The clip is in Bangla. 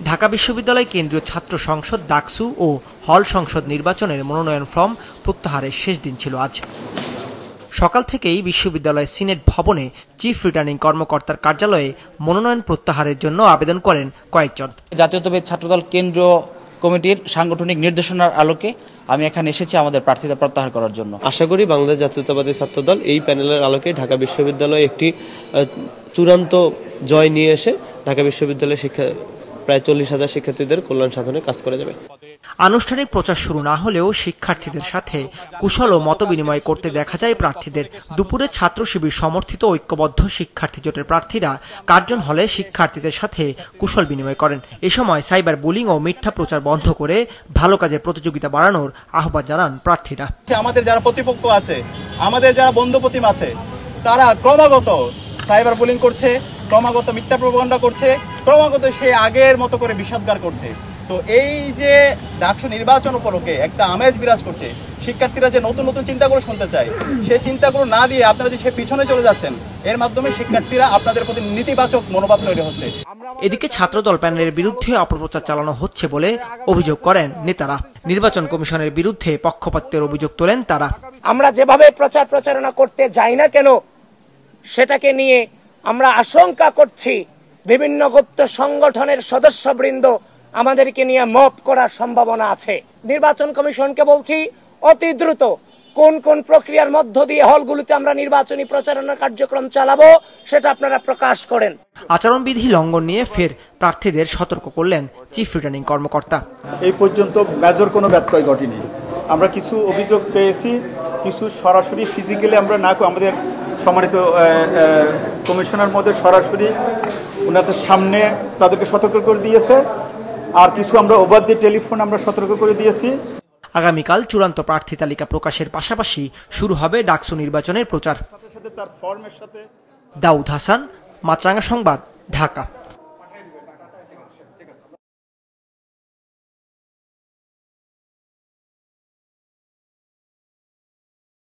ঢাকা বিশ্ববিদ্যালয় কেন্দ্রীয় ছাত্র সংসদ ডাকসু ও হল সংসদ নির্বাচনের মনোনয়ন ফর্ম প্রত্যাহারের শেষ দিন ছিল আজ। সকাল থেকেই বিশ্ববিদ্যালয়ের সিনেট ভবনে চিফ রিটার্নিং কর্মকর্তার কার্যালয়ে মনোনয়ন প্রত্যাহারের জন্য আবেদন করেন কয়েকজন। জাতীয়তাবাদী ছাত্রদল কেন্দ্রীয় কমিটির সাংগঠনিক নির্দেশনার আলোকে আমি এখানে এসেছি আমাদের প্রার্থীতা প্রত্যাহার করার জন্য। আশা করি বাংলাদেশ জাতীয়তাবাদী ছাত্রদল এই প্যানেলের আলোকে ঢাকা বিশ্ববিদ্যালয়ে একটি চূড়ান্ত জয় নিয়ে এসে ঢাকা বিশ্ববিদ্যালয়ের প্রায় 40,000 শিক্ষার্থীদের কল্যাণ সাধনে কাজ করে যাবে। আনুষ্ঠানিক প্রচার শুরু না হলেও শিক্ষার্থীদের সাথে কুশল ও মতবিনিময় করতে দেখা যায় প্রার্থীদের। দুপুরে ছাত্র শিবির সমর্থিত ঐক্যবদ্ধ শিক্ষার্থী জোটের প্রার্থীরা কার্জন হলে শিক্ষার্থীদের সাথে কুশল বিনিময় করেন। এ সময় সাইবার বুলিং ও মিথ্যা প্রচার বন্ধ করে ভালো কাজের প্রতিযোগিতা বাড়ানোর আহ্বান জানান প্রার্থীরা। আমাদের যারা প্রতিপক্ষ আছে, আমাদের যারা বন্ধুপ্রতিম আছে, তারা ক্রমাগত সাইবার বুলিং করছে, ক্রমাগত মিথ্যা প্রপাগান্ডা করছে, ক্রমাগত সে আগের মতো করে বিষাদগার করছে। তো এই যে ডাকসু নির্বাচন উপলক্ষে একটা আমেজ বিরাজ করছে, শিক্ষার্থীরা যে নতুন নতুন চিন্তাগুলো শুনতে চায়, সেই চিন্তাগুলো না দিয়ে আপনারা যে সে পিছনে চলে যাচ্ছেন, এর মাধ্যমে শিক্ষার্থীরা আপনাদের প্রতি নেতিবাচক মনোভাব তৈরি হচ্ছে। এদিকে ছাত্রদল প্যানেলের বিরুদ্ধে অপপ্রচার চালানো হচ্ছে বলে অভিযোগ করেন নেতারা। নির্বাচন কমিশনের বিরুদ্ধে পক্ষপাতের অভিযোগ তোলেন তারা। আমরা যেভাবে প্রচারণা করতে যাই না কেন, সেটাকে নিয়ে আমরা আশঙ্কা করছি বিভিন্ন গুপ্ত সংগঠনের সদস্যবৃন্দ আমাদেরকে নিয়ে মব করার সম্ভাবনা আছে। নির্বাচন কমিশনকে বলছি, অতি দ্রুত কোন কোন প্রক্রিয়ার মধ্য দিয়ে হলগুলোতে আমরা নির্বাচনী প্রচারণা কার্যক্রম চালাবো সেটা আপনারা প্রকাশ করেন। আচরণবিধি লঙ্ঘন নিয়ে ফের প্রার্থীদের সতর্ক করলেন চিফ রিটার্নিং কর্মকর্তা। এই পর্যন্ত মেজর কোনো ব্যত্যয় ঘটেনি। আমরা কিছু অভিযোগ পেয়েছি, কিছু সরাসরি ফিজিক্যালি আমরা না, আমাদের সম্মানিত কমিশনার মধ্যে সরাসরি ওনাদের সামনে তাদেরকে সতর্ক করে দিয়েছে, আর কিছু আমরা ওভার দি টেলিফোন আমরা সতর্ক করে দিয়েছি। আগামীকাল চূড়ান্ত প্রার্থী তালিকা প্রকাশের পাশাপাশি শুরু হবে ডাকসু নির্বাচনের প্রচার। দাউদ হাসান, মাছরাঙা সংবাদ, ঢাকা।